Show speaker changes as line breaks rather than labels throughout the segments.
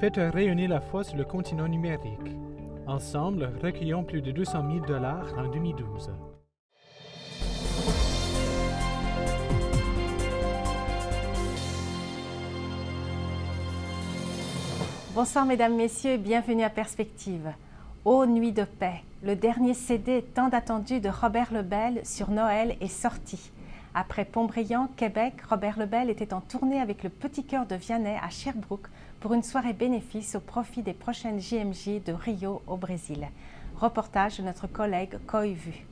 Faites rayonner la foi sur le continent numérique. Ensemble, recueillons plus de 200 000 $ en 2012.
Bonsoir mesdames, messieurs et bienvenue à Perspective. Ô nuit de paix, le dernier CD tant attendu de Robert Lebel sur Noël est sorti. Après Pont-Brillant, Québec, Robert Lebel était en tournée avec le Petit Cœur de Vianney à Sherbrooke pour une soirée bénéfice au profit des prochaines JMJ de Rio au Brésil. Reportage de notre collègue Coy Vu.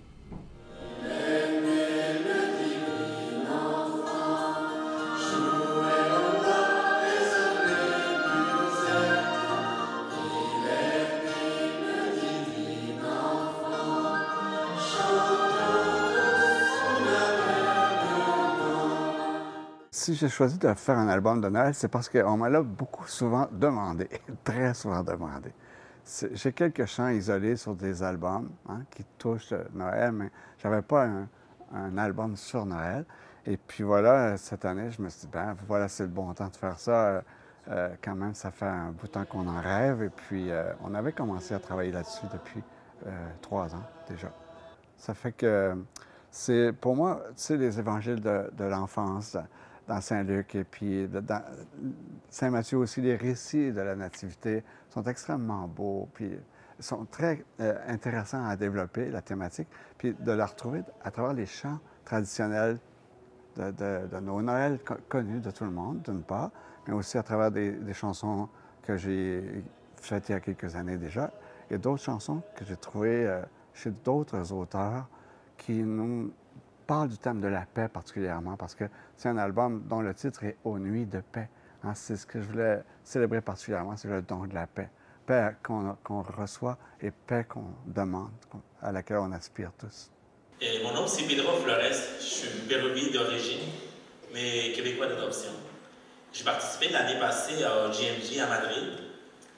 Si j'ai choisi de faire un album de Noël, c'est parce qu'on me l'a souvent demandé, très souvent demandé. J'ai quelques chants isolés sur des albums qui touchent Noël, mais je n'avais pas un album sur Noël. Et puis voilà, cette année, je me suis dit, ben voilà, c'est le bon temps de faire ça. Quand même, ça fait un bout de temps qu'on en rêve. Et puis, on avait commencé à travailler là-dessus depuis 3 ans déjà. Ça fait que c'est, pour moi, tu sais, les évangiles de l'enfance, dans Saint-Luc et puis dans Saint-Matthieu aussi, les récits de la Nativité sont extrêmement beaux, puis sont très intéressants à développer, la thématique, puis de la retrouver à travers les chants traditionnels de nos Noëls connus de tout le monde, d'une part, mais aussi à travers des chansons que j'ai faites il y a quelques années déjà, et d'autres chansons que j'ai trouvées chez d'autres auteurs qui nous parle du thème de la paix particulièrement, parce que c'est un album dont le titre est « Aux nuits de paix ». C'est ce que je voulais célébrer particulièrement, c'est le don de la paix. Paix qu'on reçoit et paix qu'on demande, à laquelle on aspire tous.
Mon nom, c'est Pedro Flores. Je suis péruvien d'origine, mais québécois d'adoption. J'ai participé l'année passée au JMJ à Madrid,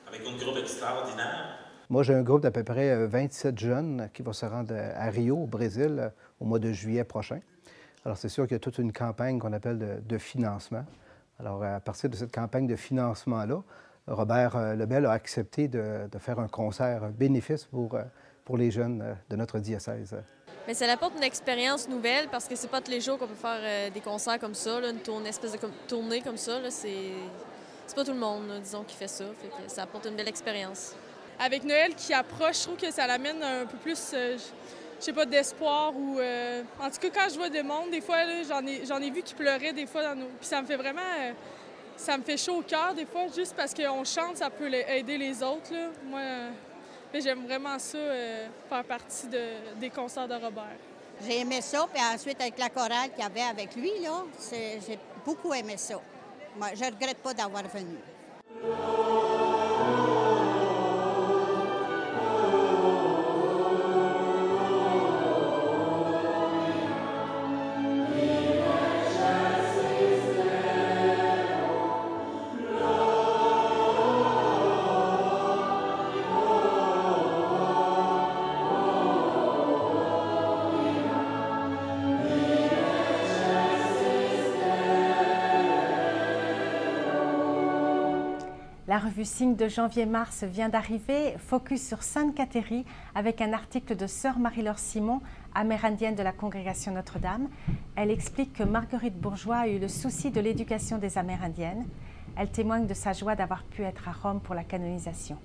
avec un groupe extraordinaire.
Moi, j'ai un groupe d'à peu près 27 jeunes qui va se rendre à Rio, au Brésil, au mois de juillet prochain. Alors, c'est sûr qu'il y a toute une campagne qu'on appelle de financement. Alors, à partir de cette campagne de financement-là, Robert Lebel a accepté de faire un concert bénéfice pour les jeunes de notre diocèse.
Mais ça apporte une expérience nouvelle parce que c'est pas tous les jours qu'on peut faire des concerts comme ça, là, une espèce de tournée comme ça. C'est pas tout le monde, là, disons, qui fait ça. Fait que ça apporte une belle expérience.
Avec Noël qui approche, je trouve que ça l'amène un peu plus, je sais pas, d'espoir ou... En tout cas, quand je vois des monde, des fois, j'en ai vu qui pleuraient des fois. Puis ça me fait vraiment... ça me fait chaud au cœur des fois, juste parce qu'on chante, ça peut aider les autres, là. Moi, j'aime vraiment ça, faire partie des concerts de Robert.
J'ai aimé ça, puis ensuite, avec la chorale qu'il y avait avec lui, là, j'ai beaucoup aimé ça. Moi, je regrette pas d'avoir venu.
La revue Signe de janvier-mars vient d'arriver, focus sur Sainte-Cathérie avec un article de sœur Marie-Laure Simon, amérindienne de la congrégation Notre-Dame. Elle explique que Marguerite Bourgeois a eu le souci de l'éducation des Amérindiennes. Elle témoigne de sa joie d'avoir pu être à Rome pour la canonisation.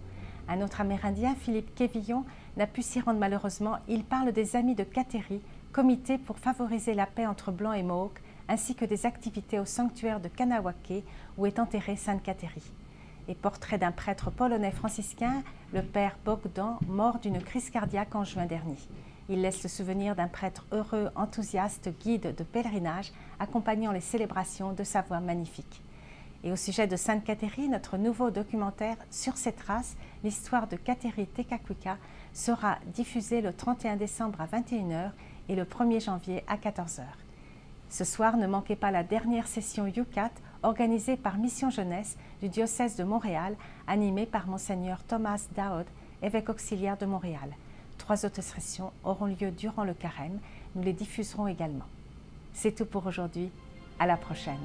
Un autre Amérindien, Philippe Quévillon, n'a pu s'y rendre malheureusement. Il parle des Amis de Cathérie, comité pour favoriser la paix entre Blancs et Mohawks, ainsi que des activités au sanctuaire de Kanawake où est enterrée Sainte-Cathérie. Et portrait d'un prêtre polonais franciscain, le père Bogdan, mort d'une crise cardiaque en juin dernier. Il laisse le souvenir d'un prêtre heureux, enthousiaste, guide de pèlerinage, accompagnant les célébrations de sa voix magnifique. Et au sujet de Sainte-Cathérie, notre nouveau documentaire « Sur ses traces, l'histoire de Cathérie Tekakwika » sera diffusé le 31 décembre à 21 h et le 1er janvier à 14 h. Ce soir, ne manquez pas la dernière session Yucat organisée par Mission Jeunesse du diocèse de Montréal, animée par Monseigneur Thomas Daoud, évêque auxiliaire de Montréal. 3 autres sessions auront lieu durant le carême. Nous les diffuserons également. C'est tout pour aujourd'hui. À la prochaine.